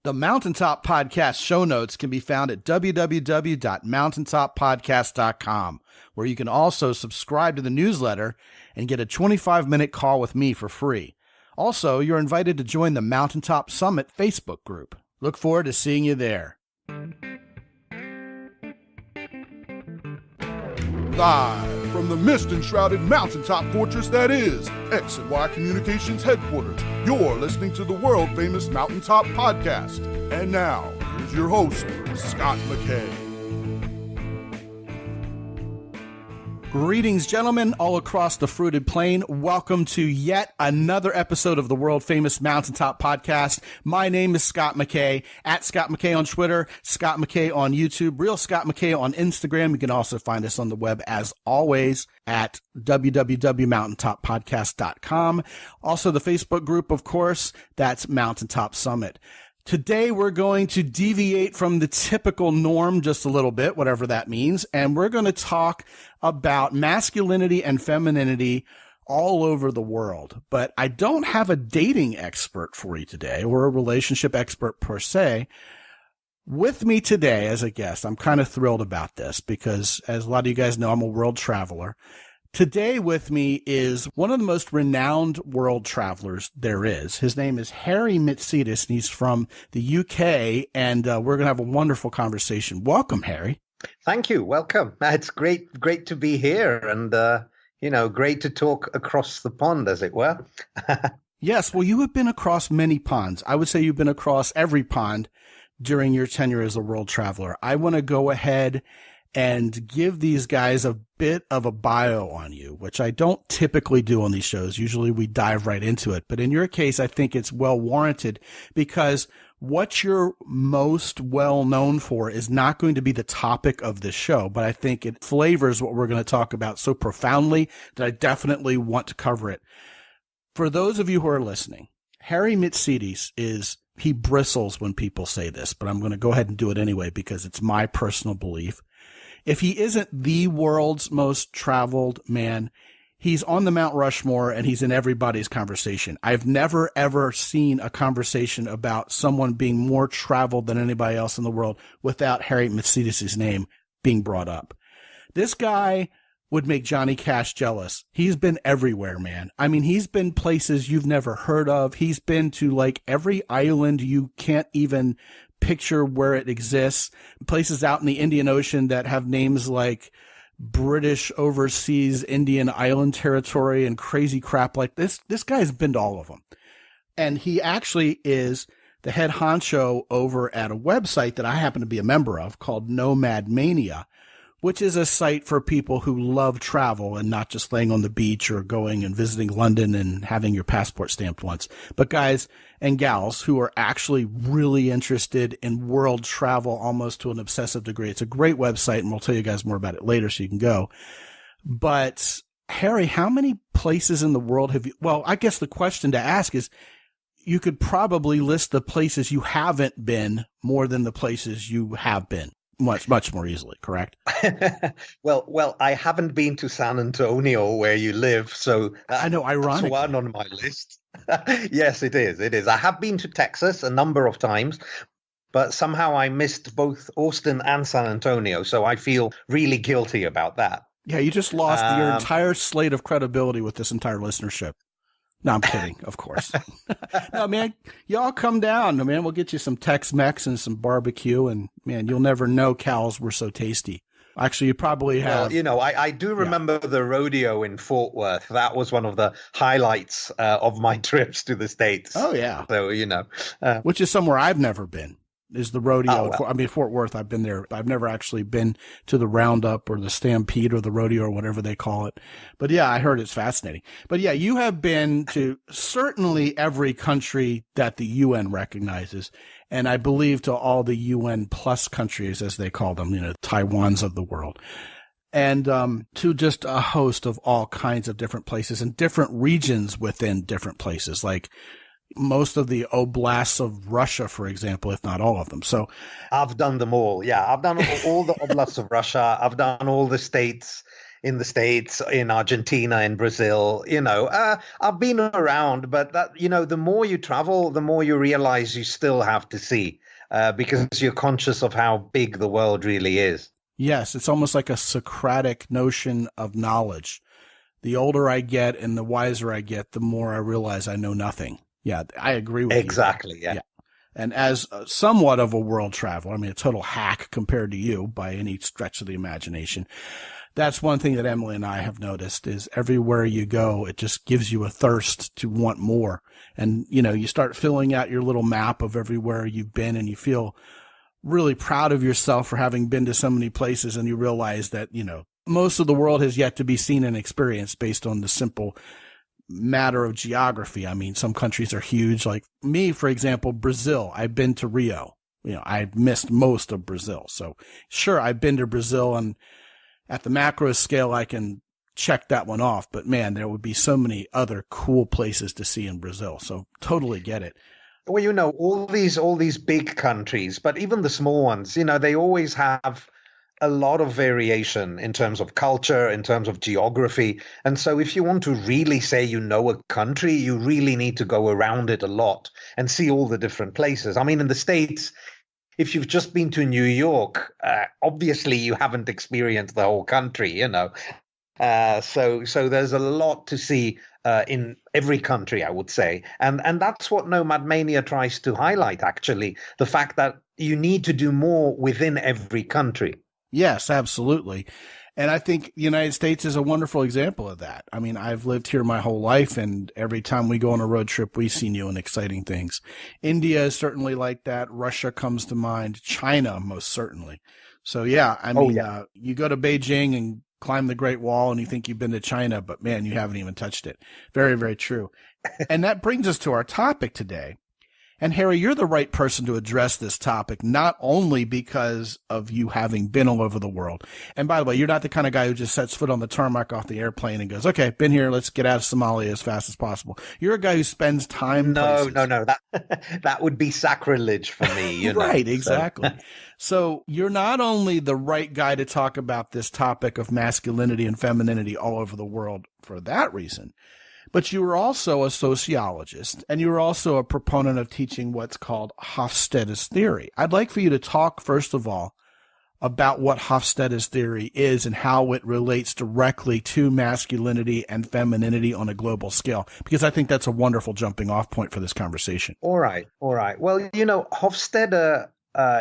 The Mountaintop Podcast show notes can be found at www.mountaintoppodcast.com, where you can also subscribe to the newsletter and get a 25-minute call with me for free. Also, you're invited to join the Mountaintop Summit Facebook group. Look forward to seeing you there. Live from the mist-enshrouded mountaintop fortress that is X and Y Communications headquarters, you're listening to the world-famous Mountaintop Podcast. And now, here's your host, Scot McKay. Greetings, gentlemen, all across the fruited plain. Welcome to yet another episode of the world-famous Mountaintop Podcast. My name is Scot McKay, at Scot McKay on Twitter, Scot McKay on YouTube, Real Scot McKay on Instagram. You can also find us on the web, as always, at www.mountaintoppodcast.com. Also, the Facebook group, of course, that's Mountaintop Summit. Today, we're going to deviate from the typical norm just a little bit, whatever that means, and we're going to talk about masculinity and femininity all over the world. But I don't have a dating expert for you today, or a relationship expert per se. With me today as a guest, I'm kind of thrilled about this because, as a lot of you guys know, I'm a world traveler. Today with me is one of the most renowned world travelers there is. His name is Harry Mitsidis, and he's from the UK, and we're going to have a wonderful conversation. Welcome, Harry. Thank you. Welcome. It's great to be here, and, great to talk across the pond, as it were. Yes, well, you have been across many ponds. I would say you've been across every pond during your tenure as a world traveler. I want to go ahead and give these guys a bit of a bio on you, which I don't typically do on these shows. Usually we dive right into it. But in your case, I think it's well warranted because what you're most well known for is not going to be the topic of this show, but I think it flavors what we're going to talk about so profoundly that I definitely want to cover it. For those of you who are listening, Harry Mitsidis he bristles when people say this, but I'm going to go ahead and do it anyway because it's my personal belief. If he isn't the world's most traveled man, he's on the Mount Rushmore and he's in everybody's conversation. I've never, ever seen a conversation about someone being more traveled than anybody else in the world without Harry Mitsidis' name being brought up. This guy would make Johnny Cash jealous. He's been everywhere, man. I mean, he's been places you've never heard of. He's been to like every island you can't even picture where it exists, places out in the Indian Ocean that have names like British Overseas Indian Island Territory and crazy crap like this. This guy's been to all of them. And he actually is the head honcho over at a website that I happen to be a member of called Nomad Mania, which is a site for people who love travel and not just laying on the beach or going and visiting London and having your passport stamped once, but guys and gals who are actually really interested in world travel almost to an obsessive degree. It's a great website, and we'll tell you guys more about it later so you can go. But Harry, how many places in the world have you, well, I guess the question to ask is, you could probably list the places you haven't been more than the places you have been. Much more easily, correct? Well, I haven't been to San Antonio where you live, so I know, ironically. That's one on my list. Yes, it is. I have been to Texas a number of times, but somehow I missed both Austin and San Antonio, so I feel really guilty about that. Yeah, you just lost your entire slate of credibility with this entire listenership. No, I'm kidding, of course. No, man, y'all come down. Man, we'll get you some Tex-Mex and some barbecue, and, man, you'll never know cows were so tasty. Actually, you probably have. Well, I do remember the rodeo in Fort Worth. That was one of the highlights of my trips to the States. Oh, yeah. So, which is somewhere I've never been. Is the rodeo. Oh, well. Fort Worth, I've been there. I've never actually been to the roundup or the stampede or the rodeo or whatever they call it. But yeah, I heard it's fascinating. But yeah, you have been to certainly every country that the UN recognizes. And I believe to all the UN plus countries, as they call them, Taiwans of the world. And to just a host of all kinds of different places and different regions within different places, like most of the oblasts of Russia, for example, if not all of them. So I've done them all. Yeah, I've done all the oblasts of Russia. I've done all the states in the States, in Argentina, in Brazil. I've been around, but the more you travel, the more you realize you still have to see, because you're conscious of how big the world really is. Yes, it's almost like a Socratic notion of knowledge. The older I get and the wiser I get, the more I realize I know nothing. Yeah, I agree with you. Exactly, yeah. And as somewhat of a world traveler, I mean, a total hack compared to you by any stretch of the imagination, that's one thing that Emily and I have noticed is everywhere you go, it just gives you a thirst to want more. And, you start filling out your little map of everywhere you've been, and you feel really proud of yourself for having been to so many places. And you realize that, most of the world has yet to be seen and experienced based on the simple matter of geography. I mean, some countries are huge. Like me, for example, Brazil. I've been to Rio. I've missed most of Brazil. So sure, I've been to Brazil, and at the macro scale, I can check that one off. But man, there would be so many other cool places to see in Brazil. So totally get it. Well, all these big countries, but even the small ones, they always have a lot of variation in terms of culture, in terms of geography. And so if you want to really say a country, you really need to go around it a lot and see all the different places. I mean, in the States, if you've just been to New York, obviously you haven't experienced the whole country, So there's a lot to see in every country, I would say. And that's what Nomad Mania tries to highlight, actually, the fact that you need to do more within every country. Yes, absolutely. And I think the United States is a wonderful example of that. I mean, I've lived here my whole life, and every time we go on a road trip, we see new and exciting things. India is certainly like that. Russia comes to mind. China, most certainly. So, yeah, you go to Beijing and climb the Great Wall and you think you've been to China, but man, you haven't even touched it. Very, very true. And that brings us to our topic today. And Harry, you're the right person to address this topic, not only because of you having been all over the world. And by the way, you're not the kind of guy who just sets foot on the tarmac off the airplane and goes, okay, been here, let's get out of Somalia as fast as possible. You're a guy who spends time. No. That would be sacrilege for me. Right, exactly. So you're not only the right guy to talk about this topic of masculinity and femininity all over the world for that reason, but you were also a sociologist, and you were also a proponent of teaching what's called Hofstede's theory. I'd like for you to talk, first of all, about what Hofstede's theory is and how it relates directly to masculinity and femininity on a global scale, because I think that's a wonderful jumping off point for this conversation. All right. Well, Hofstede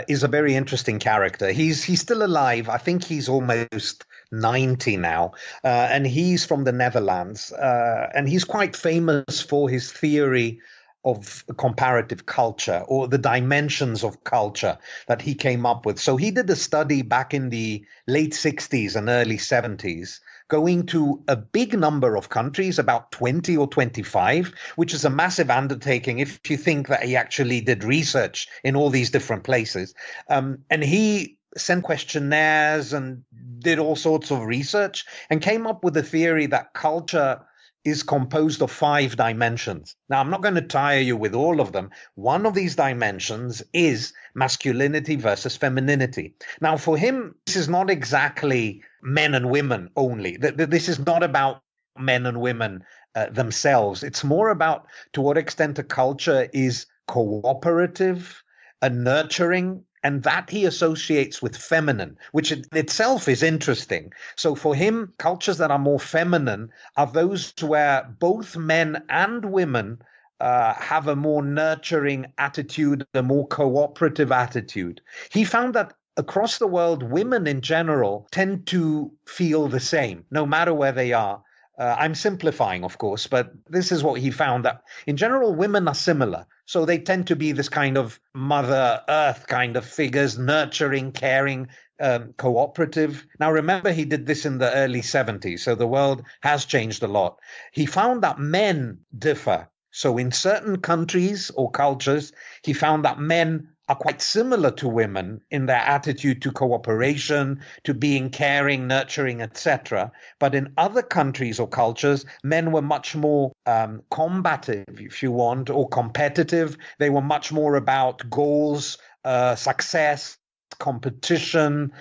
is a very interesting character. He's still alive. I think he's almost 90 now, and he's from the Netherlands, and he's quite famous for his theory of comparative culture, or the dimensions of culture that he came up with. So he did a study back in the late 60s and early 70s, going to a big number of countries, about 20 or 25, which is a massive undertaking if you think that he actually did research in all these different places. And he sent questionnaires and did all sorts of research and came up with a theory that culture is composed of 5 dimensions. Now, I'm not going to tire you with all of them. One of these dimensions is masculinity versus femininity. Now, for him, this is not exactly men and women only. This is not about men and women themselves. It's more about to what extent a culture is cooperative and nurturing, and that he associates with feminine, which in itself is interesting. So for him, cultures that are more feminine are those where both men and women have a more nurturing attitude, a more cooperative attitude. He found that across the world, women in general tend to feel the same, no matter where they are. I'm simplifying, of course, but this is what he found, that in general, women are similar. So they tend to be this kind of Mother Earth kind of figures, nurturing, caring, cooperative. Now, remember, he did this in the early 70s, so the world has changed a lot. He found that men differ. So in certain countries or cultures, he found that men are quite similar to women in their attitude to cooperation, to being caring, nurturing, etc. But in other countries or cultures, men were much more combative, if you want, or competitive. They were much more about goals, success, competition,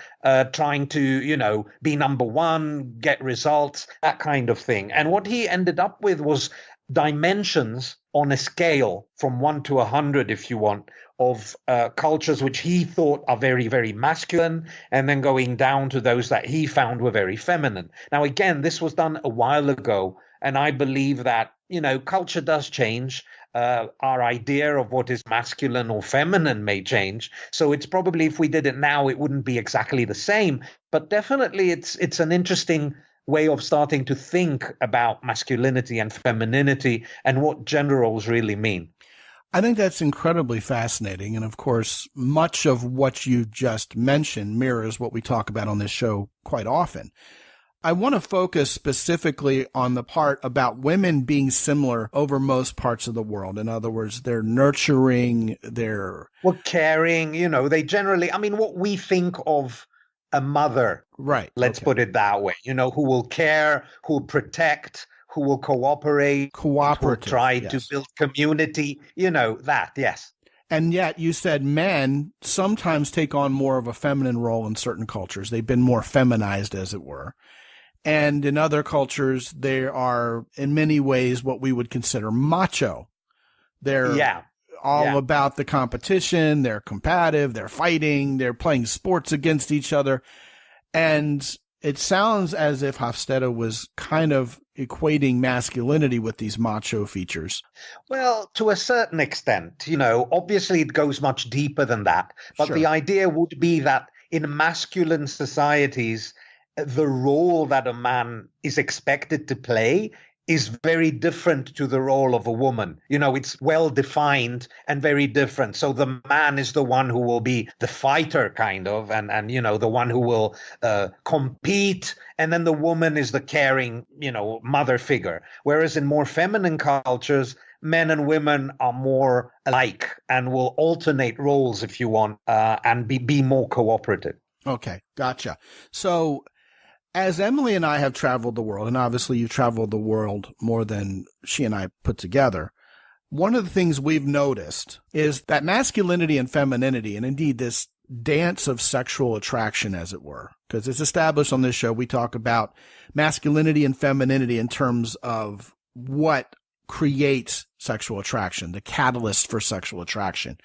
trying to, be number one, get results, that kind of thing. And what he ended up with was dimensions on a scale from 1 to 100, if you want, of cultures which he thought are very, very masculine, and then going down to those that he found were very feminine. Now, again, this was done a while ago, and I believe that, culture does change. Our idea of what is masculine or feminine may change. So it's probably, if we did it now, it wouldn't be exactly the same. But definitely it's an interesting way of starting to think about masculinity and femininity and what gender roles really mean. I think that's incredibly fascinating. And of course, much of what you just mentioned mirrors what we talk about on this show quite often. I want to focus specifically on the part about women being similar over most parts of the world. In other words, they're nurturing, they're caring, they generally, what we think of a mother, right? Let's put it that way, who will care, who will protect, who will cooperate, cooperative, who will try to build community, that, yes. And yet you said men sometimes take on more of a feminine role in certain cultures. They've been more feminized, as it were. And in other cultures, they are in many ways what we would consider macho. They're all about the competition. They're competitive. They're fighting. They're playing sports against each other. And it sounds as if Hofstede was kind of equating masculinity with these macho features. Well, to a certain extent, obviously it goes much deeper than that. But Sure. The idea would be that in masculine societies, the role that a man is expected to play is very different to the role of a woman. It's well defined and very different. So the man is the one who will be the fighter, kind of, and the one who will compete. And then the woman is the caring, mother figure. Whereas in more feminine cultures, men and women are more alike and will alternate roles, if you want, and be more cooperative. Okay, gotcha. So as Emily and I have traveled the world, and obviously you've traveled the world more than she and I put together, one of the things we've noticed is that masculinity and femininity, and indeed this dance of sexual attraction, as it were, because it's established on this show, we talk about masculinity and femininity in terms of what creates sexual attraction, the catalyst for sexual attraction.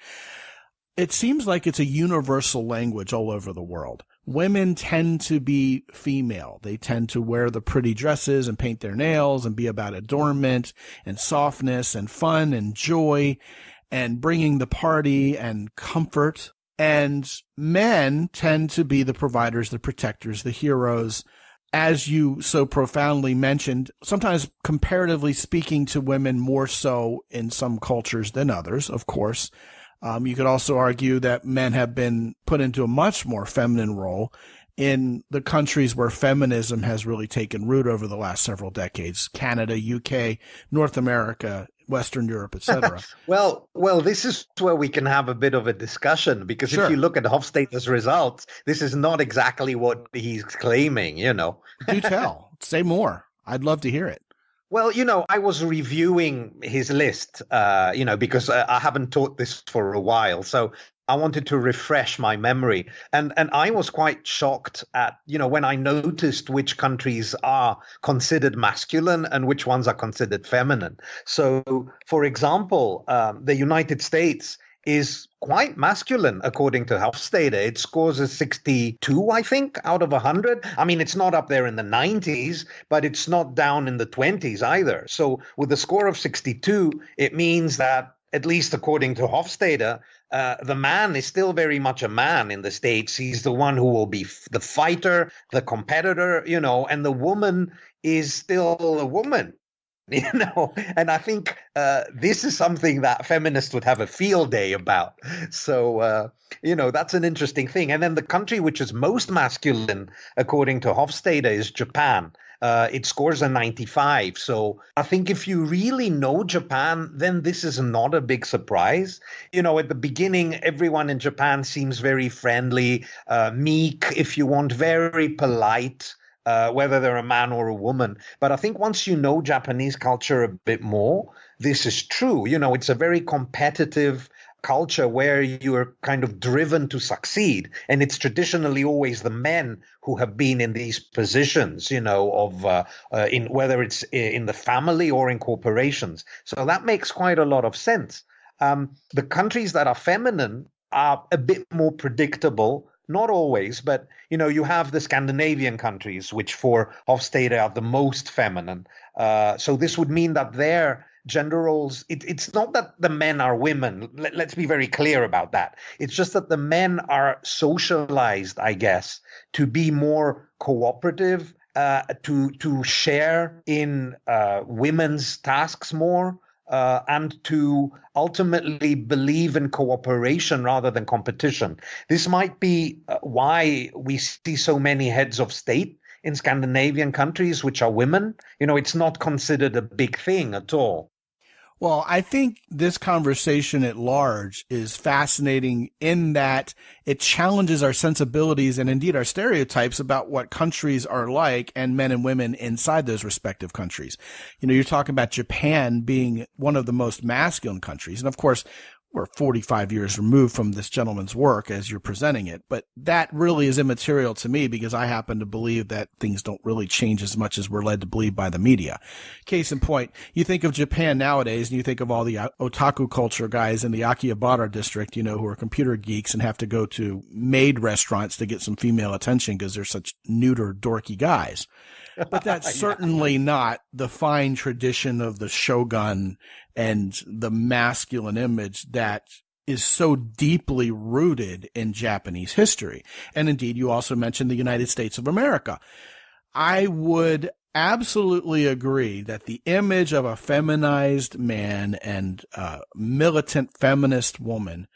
It seems like it's a universal language all over the world. Women tend to be female. They tend to wear the pretty dresses and paint their nails and be about adornment and softness and fun and joy and bringing the party and comfort. And men tend to be the providers, the protectors, the heroes. As you so profoundly mentioned, sometimes comparatively speaking to women more so in some cultures than others, of course. You could also argue that men have been put into a much more feminine role in the countries where feminism has really taken root over the last several decades: Canada, UK, North America, Western Europe, etc. Well, this is where we can have a bit of a discussion, because Sure. If you look at Hofstede's results, this is not exactly what he's claiming, Do tell. Say more. I'd love to hear it. Well, I was reviewing his list, because I haven't taught this for a while. So I wanted to refresh my memory. And I was quite shocked at, when I noticed which countries are considered masculine and which ones are considered feminine. So, for example, the United States is quite masculine, according to Hofstede. It scores a 62, I think, out of 100. I mean, it's not up there in the 90s, but it's not down in the 20s either. So with a score of 62, it means that, at least according to Hofstede, the man is still very much a man in the States. He's the one who will be the fighter, the competitor, and the woman is still a woman. And I think this is something that feminists would have a field day about. So, that's an interesting thing. And then the country which is most masculine, according to Hofstede, is Japan. It scores a 95. So I think if you really know Japan, then this is not a big surprise. At the beginning, everyone in Japan seems very friendly, meek, if you want, very polite. Whether they're a man or a woman. But I think once you know Japanese culture a bit more, this is true. It's a very competitive, culture where you're kind of driven to succeed, and it's traditionally always the men who have been in these positions, of in whether it's in the family or in corporations. So that makes quite a lot of sense. The countries that are feminine are a bit more predictable. Not always, but you have the Scandinavian countries, which for Hofstede are the most feminine. So this would mean that their gender roles, it's not that the men are women. Let's be very clear about that. It's just that the men are socialized, I guess, to be more cooperative, to share in women's tasks more. And to ultimately believe in cooperation rather than competition. This might be why we see so many heads of state in Scandinavian countries, which are women. It's not considered a big thing at all. Well, I think this conversation at large is fascinating in that it challenges our sensibilities and indeed our stereotypes about what countries are like and men and women inside those respective countries. You're talking about Japan being one of the most masculine countries. And of course, we're 45 years removed from this gentleman's work as you're presenting it. But that really is immaterial to me because I happen to believe that things don't really change as much as we're led to believe by the media. Case in point, you think of Japan nowadays and you think of all the otaku culture guys in the Akihabara district, who are computer geeks and have to go to maid restaurants to get some female attention because they're such neuter, dorky guys. But that's certainly not the fine tradition of the shogun and the masculine image that is so deeply rooted in Japanese history. And indeed, you also mentioned the United States of America. I would absolutely agree that the image of a feminized man and a militant feminist woman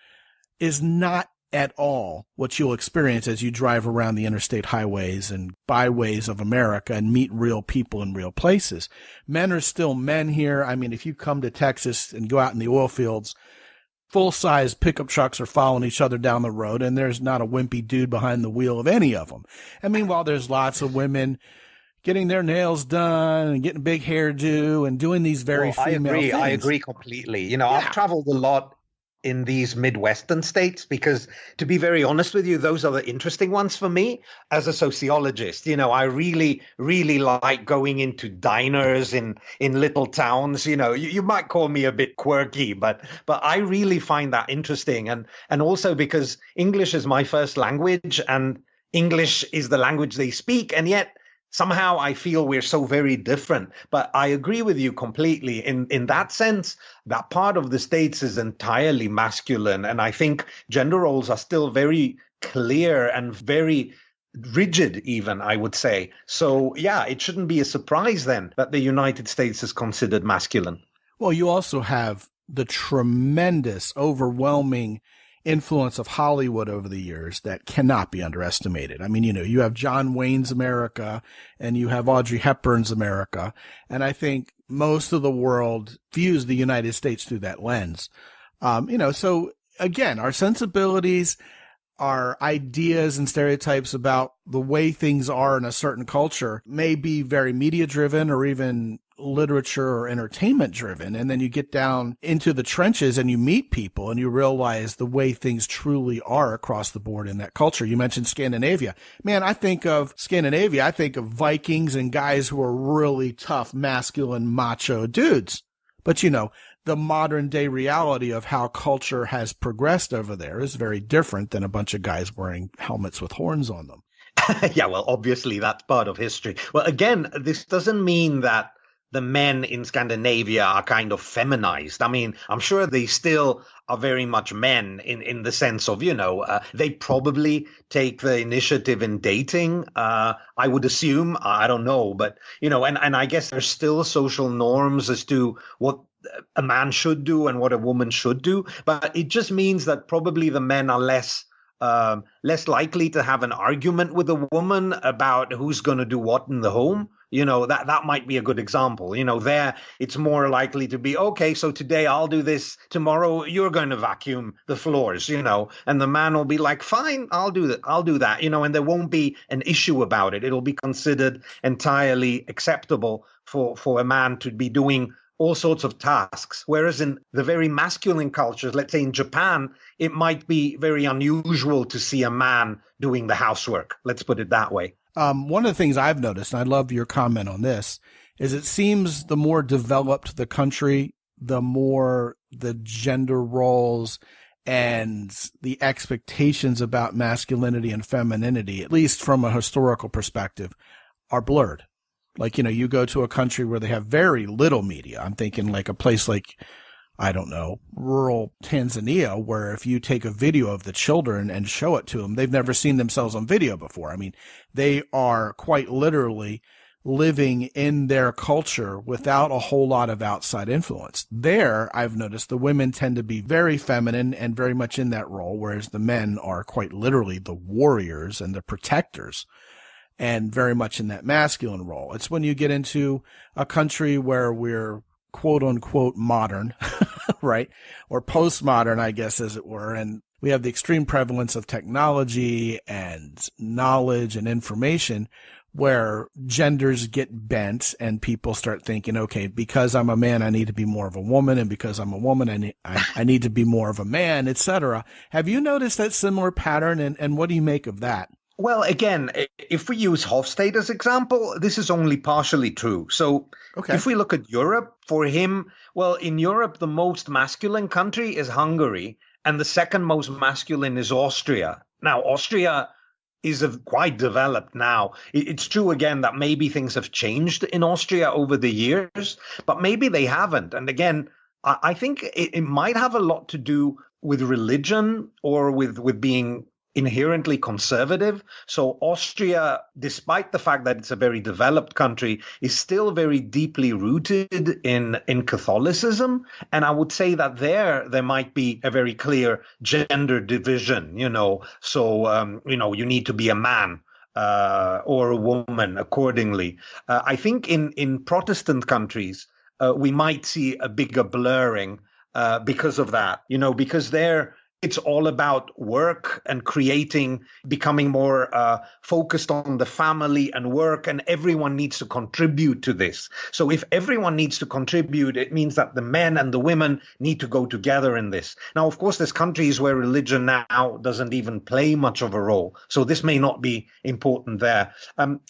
is not at all what you'll experience as you drive around the interstate highways and byways of America and meet real people in real places. Men are still men here. I mean, if you come to Texas and go out in the oil fields, full-size pickup trucks are following each other down the road, and there's not a wimpy dude behind the wheel of any of them. And meanwhile, there's lots of women getting their nails done and getting a big hairdo and doing these very female things. I agree completely. I've traveled a lot in these Midwestern states because, to be very honest with you, those are the interesting ones for me as a sociologist. I really, really like going into diners in little towns. You might call me a bit quirky, but I really find that interesting. And also because English is my first language and English is the language they speak. And yet somehow I feel we're so very different. But I agree with you completely. In that sense, that part of the States is entirely masculine. And I think gender roles are still very clear and very rigid, even, I would say. So, yeah, it shouldn't be a surprise then that the United States is considered masculine. Well, you also have the tremendous, overwhelming influence of Hollywood over the years that cannot be underestimated. I mean, you have John Wayne's America and you have Audrey Hepburn's America. And I think most of the world views the United States through that lens. So again, our sensibilities, our ideas and stereotypes about the way things are in a certain culture may be very media driven or even literature or entertainment driven. And then you get down into the trenches and you meet people and you realize the way things truly are across the board in that culture. You mentioned Scandinavia. Man, I think of Scandinavia, I think of Vikings and guys who are really tough, masculine, macho dudes. But the modern day reality of how culture has progressed over there is very different than a bunch of guys wearing helmets with horns on them. Yeah, well, obviously that's part of history. Well, again, this doesn't mean that the men in Scandinavia are kind of feminized. I mean, I'm sure they still are very much men in the sense of, they probably take the initiative in dating. I would assume, I don't know, but, and I guess there's still social norms as to what a man should do and what a woman should do. But it just means that probably the men are less likely to have an argument with a woman about who's going to do what in the home. That might be a good example. There it's more likely to be, okay, so today I'll do this, tomorrow you're going to vacuum the floors, and the man will be like, fine, I'll do that, and there won't be an issue about it. It'll be considered entirely acceptable for a man to be doing all sorts of tasks. Whereas in the very masculine cultures, let's say in Japan, it might be very unusual to see a man doing the housework. Let's put it that way. One of the things I've noticed, and I love your comment on this, is it seems the more developed the country, the more the gender roles and the expectations about masculinity and femininity, at least from a historical perspective, are blurred. Like, you go to a country where they have very little media. I'm thinking like a place like, I don't know, rural Tanzania, where if you take a video of the children and show it to them, they've never seen themselves on video before. I mean, they are quite literally living in their culture without a whole lot of outside influence. There, I've noticed the women tend to be very feminine and very much in that role, whereas the men are quite literally the warriors and the protectors and very much in that masculine role. It's when you get into a country where we're quote unquote modern, right? Or postmodern, I guess, as it were. And we have the extreme prevalence of technology and knowledge and information where genders get bent and people start thinking, okay, because I'm a man, I need to be more of a woman. And because I'm a woman, I need to be more of a man, etc. Have you noticed that similar pattern? And what do you make of that? Well, again, if we use Hofstede as example, this is only partially true. So if we look at Europe, for him, well, in Europe, the most masculine country is Hungary, and the second most masculine is Austria. Now, Austria is quite developed now. It's true, again, that maybe things have changed in Austria over the years, but maybe they haven't. And again, I think it might have a lot to do with religion or with being inherently conservative. So Austria, despite the fact that it's a very developed country, is still very deeply rooted in Catholicism. And I would say that there might be a very clear gender division, So, you need to be a man or a woman accordingly. I think in Protestant countries, we might see a bigger blurring because of that, because it's all about work and becoming more focused on the family and work, and everyone needs to contribute to this. So if everyone needs to contribute, it means that the men and the women need to go together in this. Now, of course, there's countries where religion now doesn't even play much of a role. So this may not be important there.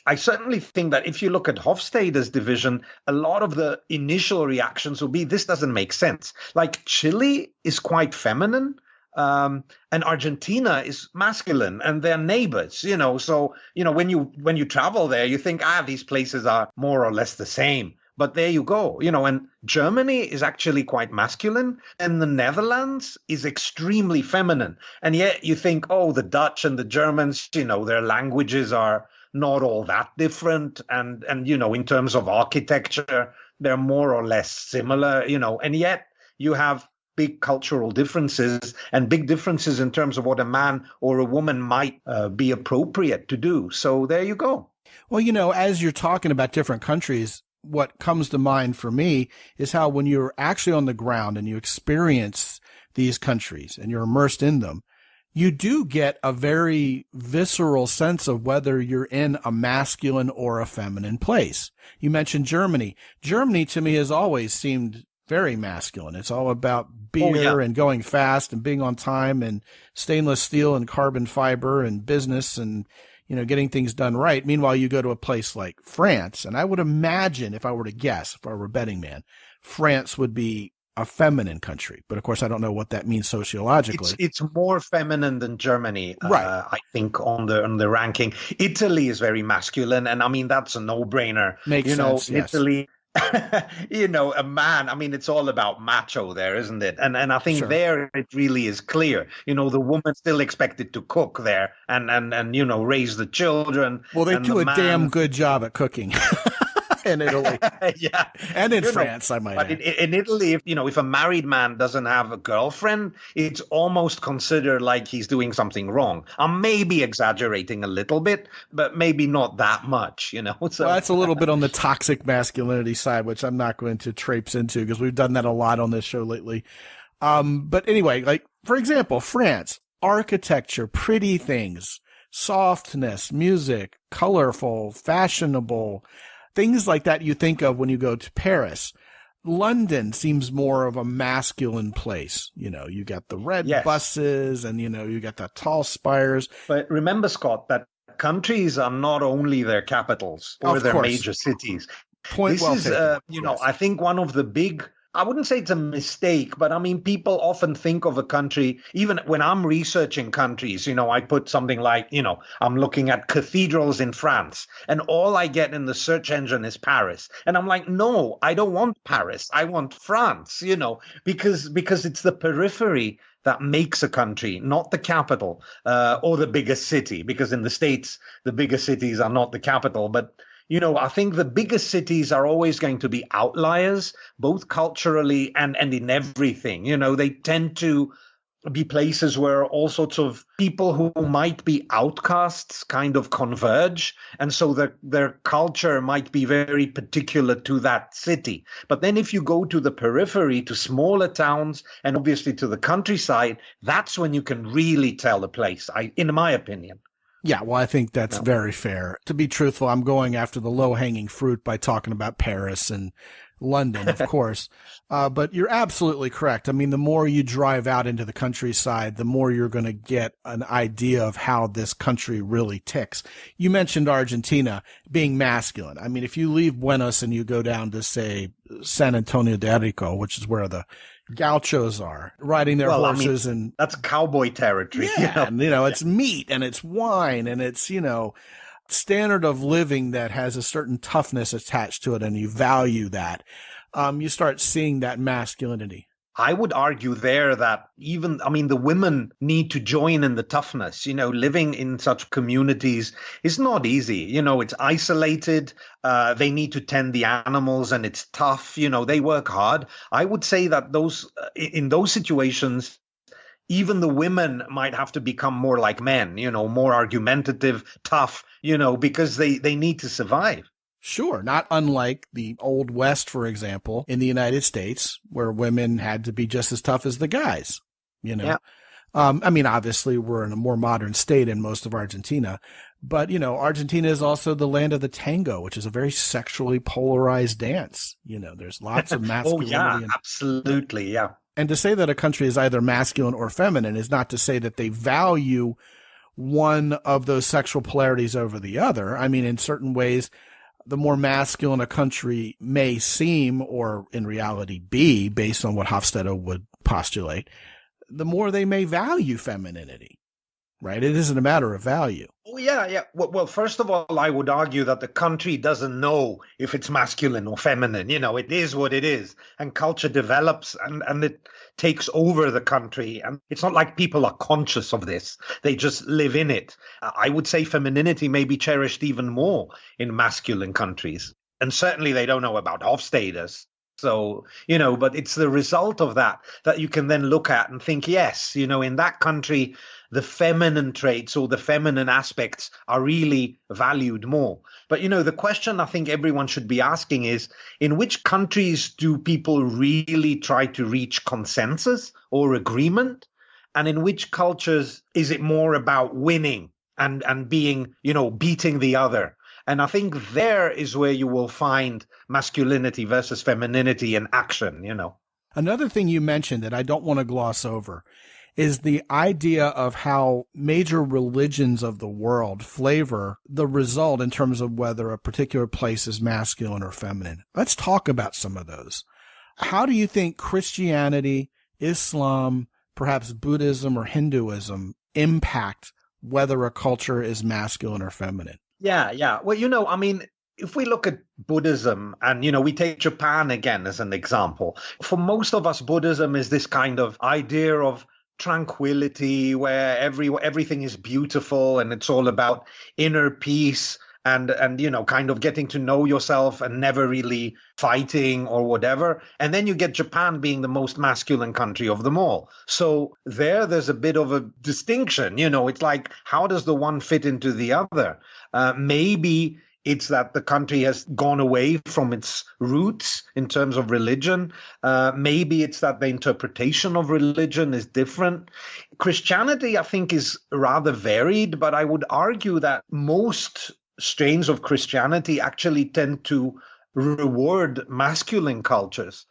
I certainly think that if you look at Hofstede's division, a lot of the initial reactions will be, this doesn't make sense. Like Chile is quite feminine. And Argentina is masculine, and they're neighbors, So, when you travel there, you think, these places are more or less the same. But there you go, and Germany is actually quite masculine, and the Netherlands is extremely feminine. And yet you think, the Dutch and the Germans, their languages are not all that different. And in terms of architecture, they're more or less similar, and yet you have big cultural differences and big differences in terms of what a man or a woman might be appropriate to do. So there you go. Well, as you're talking about different countries, what comes to mind for me is how when you're actually on the ground and you experience these countries and you're immersed in them, you do get a very visceral sense of whether you're in a masculine or a feminine place. You mentioned Germany. Germany to me has always seemed very masculine. It's all about beer and going fast and being on time and stainless steel and carbon fiber and business and, getting things done right. Meanwhile, you go to a place like France, and I would imagine, if I were to guess, if I were a betting man, France would be a feminine country. But of course, I don't know what that means sociologically. It's more feminine than Germany, right? I think on the ranking. Italy is very masculine, and I mean that's a no-brainer. Makes sense. Yes. Italy. A man, I mean, it's all about macho there, isn't it? And I think there it really is clear. The woman's still expected to cook there and raise the children. Well, they do a damn good job at cooking. In Italy. Yeah. And in France, I might add. But in Italy, if a married man doesn't have a girlfriend, it's almost considered like he's doing something wrong. I'm maybe exaggerating a little bit, but maybe not that much, So well, that's a little bit on the toxic masculinity side, which I'm not going to traipse into because we've done that a lot on this show lately. But anyway, like, for example, France, architecture, pretty things, softness, music, colorful, fashionable, things like that you think of when you go to Paris. London seems more of a masculine place. You got the red Yes. buses and, you got the tall spires. But remember, Scott, that countries are not only their capitals or Of their course. major cities. Point well taken. Yes. I think one of the big, I wouldn't say it's a mistake, but I mean, people often think of a country, even when I'm researching countries, I put something like, I'm looking at cathedrals in France, and all I get in the search engine is Paris. And I'm like, no, I don't want Paris. I want France, because it's the periphery that makes a country, not the capital or the biggest city, because in the States, the biggest cities are not the capital. But I think the biggest cities are always going to be outliers, both culturally and in everything. They tend to be places where all sorts of people who might be outcasts kind of converge. And so their culture might be very particular to that city. But then if you go to the periphery, to smaller towns, and obviously to the countryside, that's when you can really tell a place, in my opinion. Yeah, well, I think that's very fair. To be truthful, I'm going after the low-hanging fruit by talking about Paris and London, of course. But you're absolutely correct. I mean, the more you drive out into the countryside, the more you're going to get an idea of how this country really ticks. You mentioned Argentina being masculine. I mean, if you leave Buenos and you go down to, say, San Antonio de Arico, which is where the gauchos are riding their horses, and that's cowboy territory. Yeah, and it's meat and it's wine and it's standard of living that has a certain toughness attached to it, and you value that. You start seeing that masculinity. I would argue there that the women need to join in the toughness. Living in such communities is not easy. It's isolated. They need to tend the animals, and it's tough. They work hard. I would say that in those situations, even the women might have to become more like men, more argumentative, tough, because they need to survive. Sure. Not unlike the Old West, for example, in the United States, where women had to be just as tough as the guys, Yeah. Obviously we're in a more modern state in most of Argentina, but, Argentina is also the land of the tango, which is a very sexually polarized dance. There's lots of masculinity. Oh, yeah, absolutely. Yeah. And to say that a country is either masculine or feminine is not to say that they value one of those sexual polarities over the other. I mean, in certain ways, the more masculine a country may seem, or in reality be, based on what Hofstede would postulate, the more they may value femininity, right? It isn't a matter of value. Oh, yeah. Well, first of all, I would argue that the country doesn't know if it's masculine or feminine. It is what it is. And culture develops and it takes over the country. And it's not like people are conscious of this. They just live in it. I would say femininity may be cherished even more in masculine countries. And certainly they don't know about Hofstede. So, but it's the result of that you can then look at and think, yes, in that country, the feminine traits or the feminine aspects are really valued more. But, the question I think everyone should be asking is, in which countries do people really try to reach consensus or agreement? And in which cultures is it more about winning and being, beating the other? And I think there is where you will find masculinity versus femininity in action, Another thing you mentioned that I don't want to gloss over is the idea of how major religions of the world flavor the result in terms of whether a particular place is masculine or feminine. Let's talk about some of those. How do you think Christianity, Islam, perhaps Buddhism or Hinduism impact whether a culture is masculine or feminine? Yeah. Well, if we look at Buddhism and, we take Japan again as an example, for most of us, Buddhism is this kind of idea of tranquility where everything is beautiful and it's all about inner peace and kind of getting to know yourself and never really fighting or whatever. And then you get Japan being the most masculine country of them all. So there's a bit of a distinction, it's like, how does the one fit into the other? Maybe it's that the country has gone away from its roots in terms of religion. Maybe it's that the interpretation of religion is different. Christianity, I think, is rather varied, but I would argue that most strains of Christianity actually tend to reward masculine cultures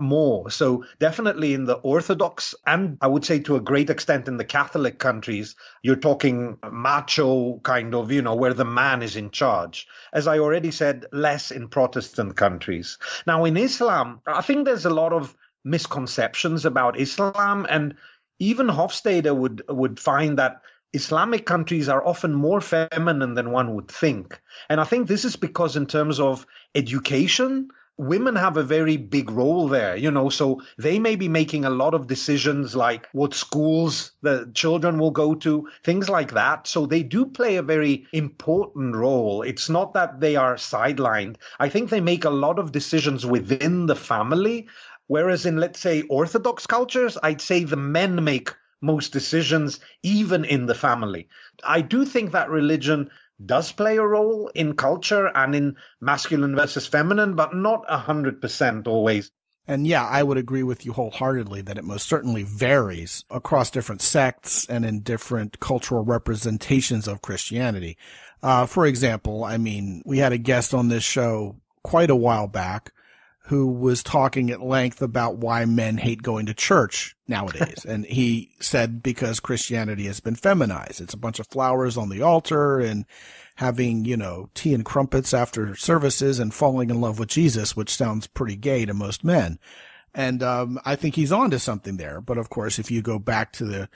more. So definitely in the Orthodox, and I would say to a great extent in the Catholic countries, you're talking macho kind of, where the man is in charge. As I already said, less in Protestant countries. Now in Islam, I think there's a lot of misconceptions about Islam, and even Hofstede would find that Islamic countries are often more feminine than one would think. And I think this is because in terms of education, women have a very big role there, so they may be making a lot of decisions like what schools the children will go to, things like that. So they do play a very important role. It's not that they are sidelined. I think they make a lot of decisions within the family. Whereas in, let's say, Orthodox cultures, I'd say the men make most decisions, even in the family. I do think that religion does play a role in culture and in masculine versus feminine, but not 100% always. And yeah, I would agree with you wholeheartedly that it most certainly varies across different sects and in different cultural representations of Christianity. For example, I mean, we had a guest on this show quite a while back who was talking at length about why men hate going to church nowadays. And he said because Christianity has been feminized. It's a bunch of flowers on the altar and having, tea and crumpets after services and falling in love with Jesus, which sounds pretty gay to most men. And I think he's on to something there. But of course, if you go back to the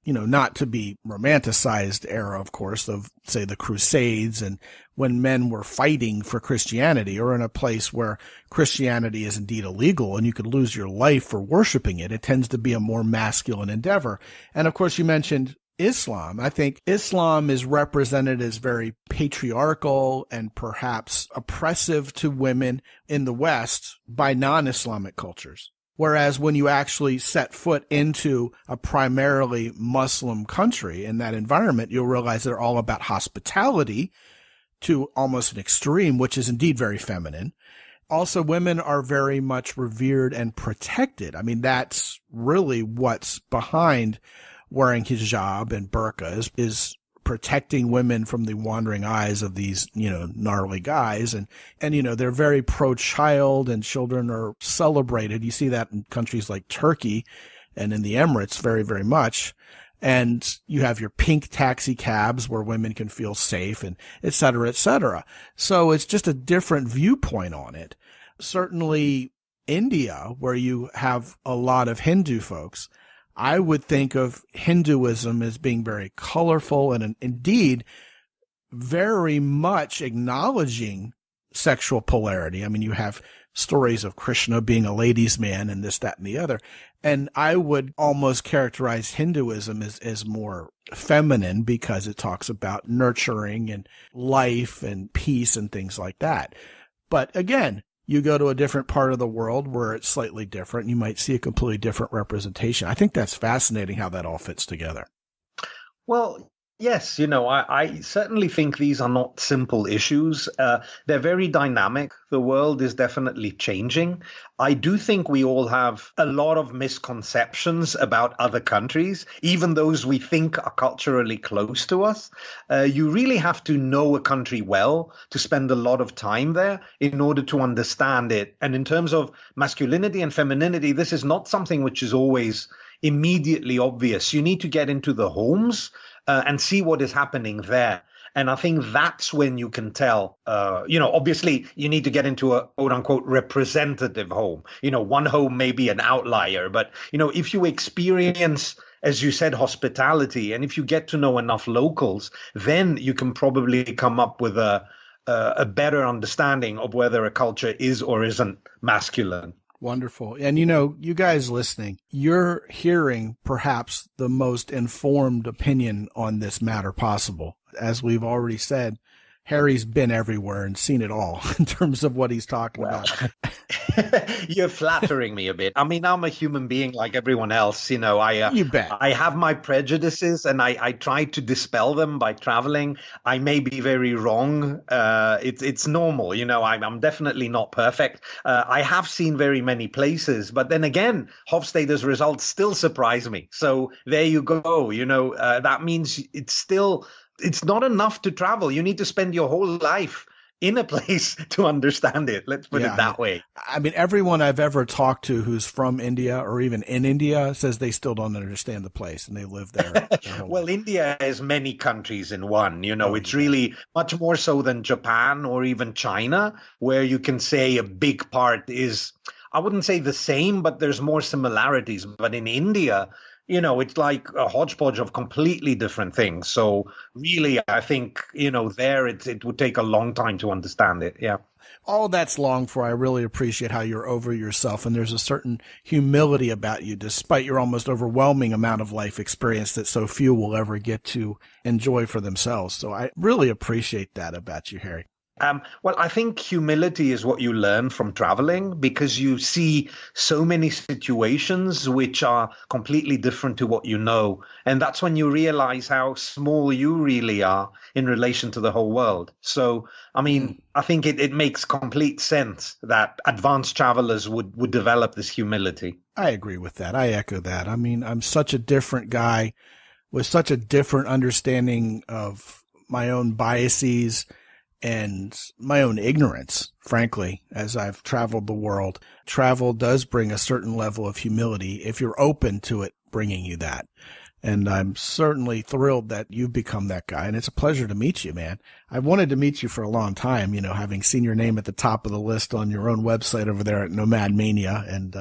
not to be romanticized era, of course, of, say, the Crusades and when men were fighting for Christianity, or in a place where Christianity is indeed illegal and you could lose your life for worshiping it, it tends to be a more masculine endeavor. And of course, you mentioned Islam. I think Islam is represented as very patriarchal and perhaps oppressive to women in the West by non-Islamic cultures. Whereas when you actually set foot into a primarily Muslim country in that environment, you'll realize they're all about hospitality to almost an extreme, which is indeed very feminine. Also, women are very much revered and protected. I mean, that's really what's behind wearing hijab and burqas is protecting women from the wandering eyes of these, gnarly guys. And, they're very pro-child and children are celebrated. You see that in countries like Turkey and in the Emirates very, very much. And you have your pink taxi cabs where women can feel safe and et cetera, et cetera. So it's just a different viewpoint on it. Certainly India, where you have a lot of Hindu folks, I would think of Hinduism as being very colorful and indeed very much acknowledging sexual polarity. I mean, you have stories of Krishna being a ladies' man and this, that, and the other. And I would almost characterize Hinduism as more feminine because it talks about nurturing and life and peace and things like that. But again, you go to a different part of the world where it's slightly different, and you might see a completely different representation. I think that's fascinating how that all fits together. Well, yes, I certainly think these are not simple issues. They're very dynamic. The world is definitely changing. I do think we all have a lot of misconceptions about other countries, even those we think are culturally close to us. You really have to know a country well to spend a lot of time there in order to understand it. And in terms of masculinity and femininity, this is not something which is always immediately obvious. You need to get into the homes and see what is happening there. And I think that's when you can tell, obviously you need to get into a quote unquote representative home. One home may be an outlier, but, if you experience, as you said, hospitality, and if you get to know enough locals, then you can probably come up with a better understanding of whether a culture is or isn't masculine. Wonderful. And you guys listening, you're hearing perhaps the most informed opinion on this matter possible. As we've already said, Harry's been everywhere and seen it all in terms of what he's talking about. You're flattering me a bit. I mean, I'm a human being like everyone else. You bet. I have my prejudices and I try to dispel them by traveling. I may be very wrong. It's normal. I'm definitely not perfect. I have seen very many places, but then again, Hofstede's results still surprise me. So there you go. That means it's not enough to travel. You need to spend your whole life in a place to understand it. Let's put it that way. I mean, everyone I've ever talked to who's from India or even in India says they still don't understand the place and they live there. Well, India is many countries in one. It's really much more so than Japan or even China, where you can say a big part is, I wouldn't say the same, but there's more similarities. But in India, it's like a hodgepodge of completely different things. So really, I think, there it would take a long time to understand it. Yeah. All that's long for. I really appreciate how you're over yourself. And there's a certain humility about you, despite your almost overwhelming amount of life experience that so few will ever get to enjoy for themselves. So I really appreciate that about you, Harry. Well, I think humility is what you learn from traveling, because you see so many situations which are completely different to what you know. And that's when you realize how small you really are in relation to the whole world. So, I mean, I think it makes complete sense that advanced travelers would develop this humility. I agree with that. I echo that. I mean, I'm such a different guy with such a different understanding of my own biases and my own ignorance, frankly, as I've traveled the world. Travel does bring a certain level of humility if you're open to it bringing you that. And I'm certainly thrilled that you've become that guy. And it's a pleasure to meet you, man. I've wanted to meet you for a long time, having seen your name at the top of the list on your own website over there at Nomad Mania. And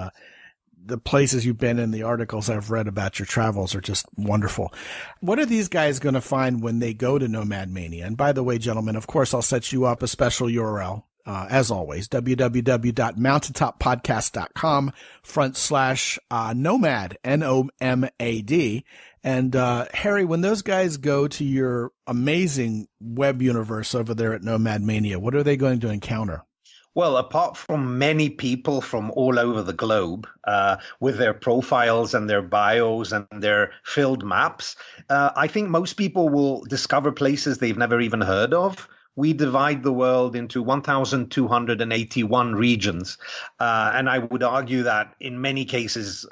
the places you've been in, the articles I've read about your travels are just wonderful. What are these guys going to find when they go to Nomad Mania? And by the way, gentlemen, of course, I'll set you up a special URL. As always, www.mountaintopodcast.com/nomad, NOMAD. And, Harry, when those guys go to your amazing web universe over there at Nomad Mania, what are they going to encounter? Well, apart from many people from all over the globe with their profiles and their bios and their filled maps, I think most people will discover places they've never even heard of. We divide the world into 1,281 regions. And I would argue that in many cases,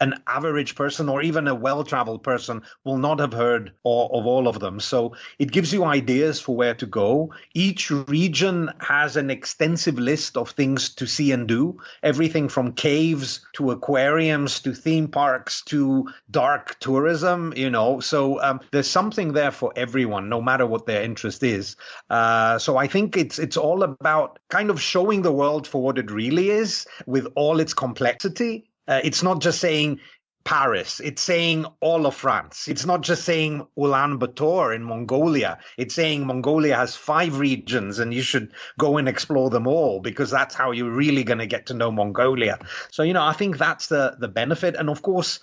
an average person or even a well-traveled person will not have heard of all of them. So it gives you ideas for where to go. Each region has an extensive list of things to see and do, everything from caves to aquariums to theme parks to dark tourism, So there's something there for everyone, no matter what their interest is. So I think it's all about kind of showing the world for what it really is with all its complexity. It's not just saying Paris. It's saying all of France. It's not just saying Ulaanbaatar in Mongolia. It's saying Mongolia has 5 regions and you should go and explore them all, because that's how you're really going to get to know Mongolia. So, I think that's the benefit. And of course,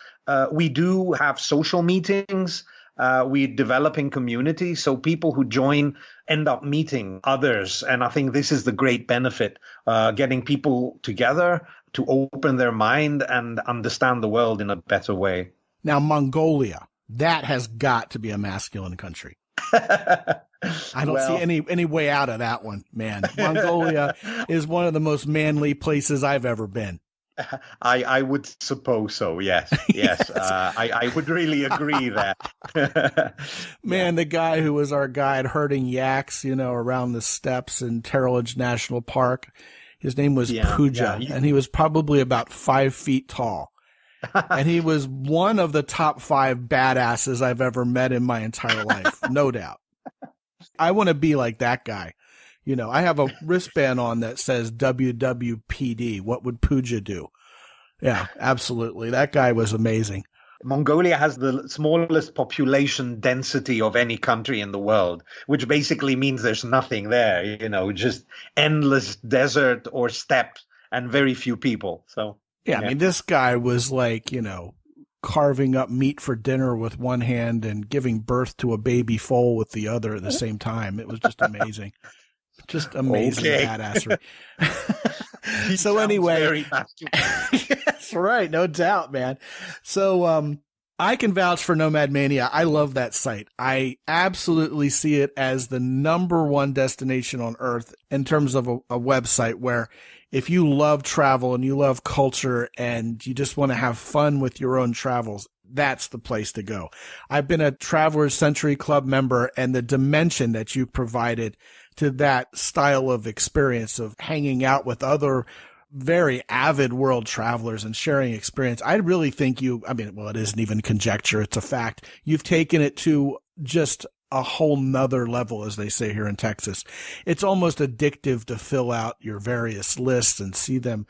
we do have social meetings. We're developing communities, so people who join end up meeting others. And I think this is the great benefit, getting people together to open their mind and understand the world in a better way. Now, Mongolia, that has got to be a masculine country. I don't see any way out of that one, man. Mongolia is one of the most manly places I've ever been. I would suppose so. Yes. Yes. I would really agree there. Man, the guy who was our guide herding yaks, around the steppes in Terrelage National Park, his name was Puja, and he was probably about 5 feet tall. And he was one of the top 5 badasses I've ever met in my entire life. No doubt. I want to be like that guy. I have a wristband on that says WWPD. What would Puja do? Yeah, absolutely. That guy was amazing. Mongolia has the smallest population density of any country in the world, which basically means there's nothing there, just endless desert or steppe and very few people. So, yeah, I mean, this guy was like, carving up meat for dinner with one hand and giving birth to a baby foal with the other at the same time. It was just amazing. Just amazing badassery. So anyway, that's right. No doubt, man. So, I can vouch for Nomad Mania. I love that site. I absolutely see it as the #1 destination on earth in terms of a website where if you love travel and you love culture and you just want to have fun with your own travels, that's the place to go. I've been a Travelers Century Club member, and the dimension that you provided to that style of experience of hanging out with other very avid world travelers and sharing experience. I really think it isn't even conjecture. It's a fact. You've taken it to just a whole nother level, as they say here in Texas. It's almost addictive to fill out your various lists and see them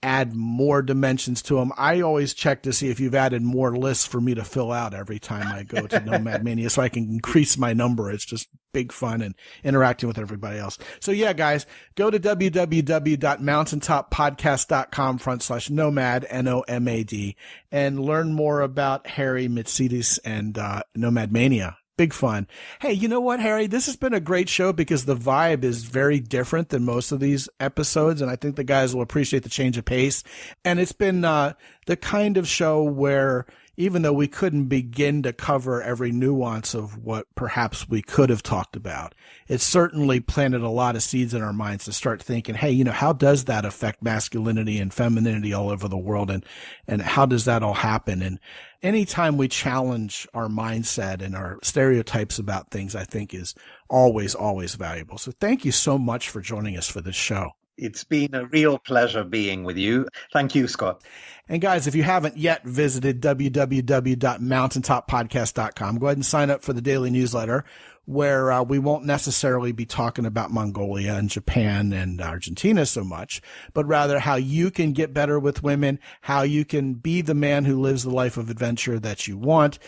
add more dimensions to them. I always check to see if you've added more lists for me to fill out every time I go to Nomad Mania so I can increase my number. It's just big fun and interacting with everybody else. So yeah, guys, go to www.mountaintoppodcast.com/nomad, Nomad, and learn more about Harry, Mitsidis, and Nomad Mania. Big fun. Hey, you know what, Harry? This has been a great show because the vibe is very different than most of these episodes, and I think the guys will appreciate the change of pace. And it's been the kind of show where even though we couldn't begin to cover every nuance of what perhaps we could have talked about, it certainly planted a lot of seeds in our minds to start thinking, hey, how does that affect masculinity and femininity all over the world? And how does that all happen? And anytime we challenge our mindset and our stereotypes about things, I think is always, always valuable. So thank you so much for joining us for this show. It's been a real pleasure being with you. Thank you, Scott. And guys, if you haven't yet visited www.mountaintoppodcast.com, go ahead and sign up for the daily newsletter, where we won't necessarily be talking about Mongolia and Japan and Argentina so much, but rather how you can get better with women, how you can be the man who lives the life of adventure that you want,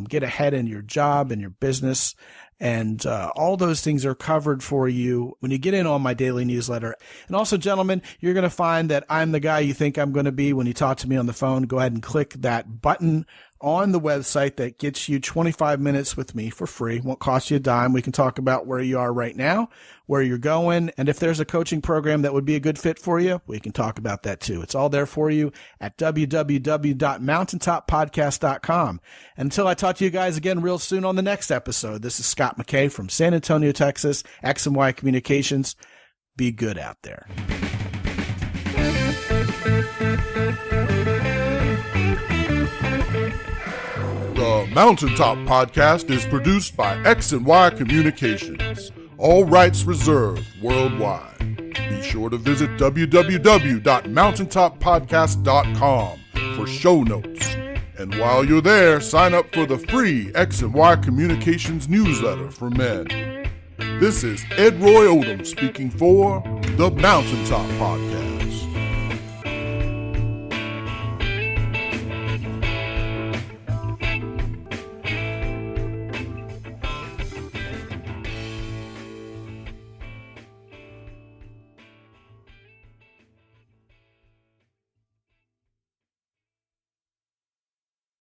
get ahead in your job and your business. And all those things are covered for you when you get in on my daily newsletter. And also, gentlemen, you're going to find that I'm the guy you think I'm going to be when you talk to me on the phone. Go ahead and click that button on the website that gets you 25 minutes with me for free. Won't cost you a dime. We can talk about where you are right now, where you're going, and if there's a coaching program that would be a good fit for you, we can talk about that too. It's all there for you at www.mountaintoppodcast.com. And until I talk to you guys again real soon on the next episode, this is Scott McKay from San Antonio, Texas, X&Y Communications. Be good out there. The Mountaintop Podcast is produced by X&Y Communications. All rights reserved worldwide. Be sure to visit www.mountaintoppodcast.com for show notes. And while you're there, sign up for the free X&Y Communications newsletter for men. This is Ed Roy Odom speaking for the Mountaintop Podcast.